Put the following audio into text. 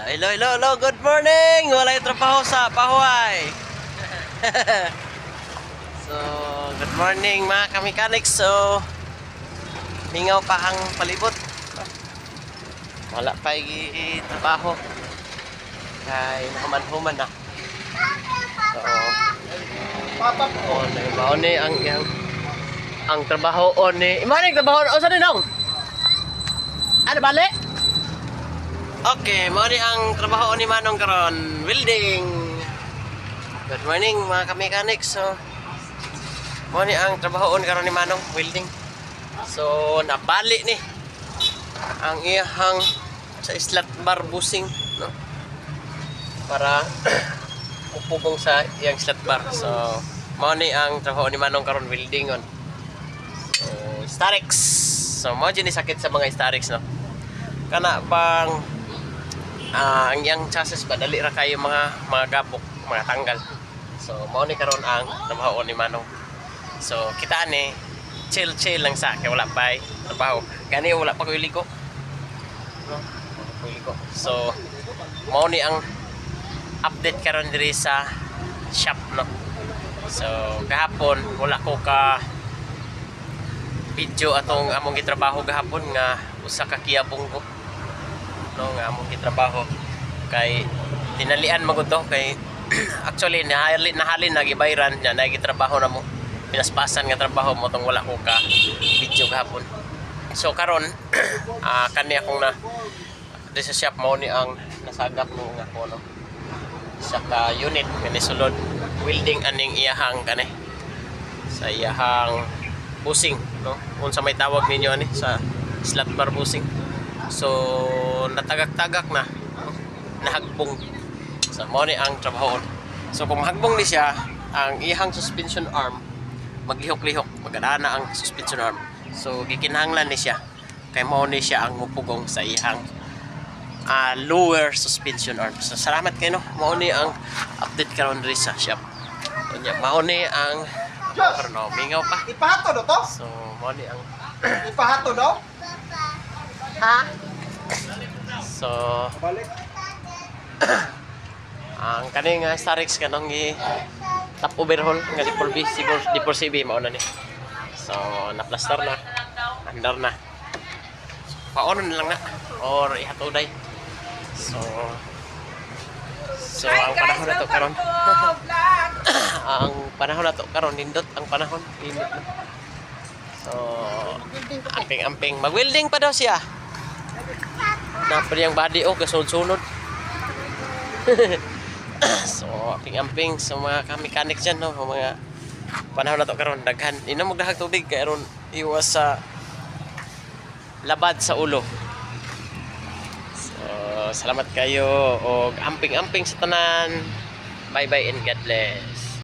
Hello, hello, hello. Good morning. Walay trabaho sa Pahuay. So, good morning mga kamekanik. So, mingaw pa ang palibot. Wala pa trabaho. Kaya nakamanhuman na. So, mauni ang trabaho ni. Imani trabaho o sa dinong? Ano bali? Okay, mauni ang trabaho ni Manong karon, welding. Good morning mga kamekanik. So, mauni ang trabaho karon ni Manong, welding. So, nabali ni ang iyang sa slot bar busing, no? Para upugong sa iyang slot bar. So, mauni ang trabaho ni Manong karon, welding on. So, Starex. So, mao ni sakit sa mga Starex, no? Kana pang ang iyang chassis ba dali ra kayo mga gabok, mga tanggal. So mao ni karon ang trabaho ni Manong. So kita ni chill lang sa kay wala pa trabaho. Gani wala pa ko iliko. No? So mao ni ang update karon diri sa shop, no. So kahapon wala ko ka video atong among gitrabaho gahapon nga usa ka kiyabong ko, no, nga among gitrabaho kay tinalian magud to kay actually nahalin nagibayran nya nagitrabaho na mo pinaspasan nga trabaho mo tong wala ko ka video gahapon. So karon kani akong na di sa shop mao ni ang nasagap mo nga ko, no, sa ka unit kani sulod welding aning iyahang kani sa iyahang busing, no, unsa may tawag ninyo ani sa slot bar busing. So natagak-tagak na nahagbong. So mo ni ang trabaho. So kung mahagbong ni siya, ang ihang suspension arm maglihok-lihok, magana ang suspension arm. So gikinahanglan ni siya kay mo ni siya ang mupugong sa ihang lower suspension arm. So salamat kayo, no. Mao ni ang update karon diri sa shop. Unya mao ni ang karon mingaw pa. Ipahato do to? So mao ni ang Ipahato do? ha? So Balik. ang kaning Starex kanang top overhaul nga di CB mao na ni. So na-plaster na, andar na. Paano na lang na or ihatuday. So ang panahon na to karon. Ang panahon na to karon nindot ang panahon, nindot na. So amping mag-welding pa daw siya. Napad yung body kasunod-sunod. So amping sa mga mechanics dyan, no, mga panahon na to karon daghan ino magdahag tubig kay aron iwas sa labad sa ulo. So salamat kayo og amping sa tanan. Bye bye and God bless.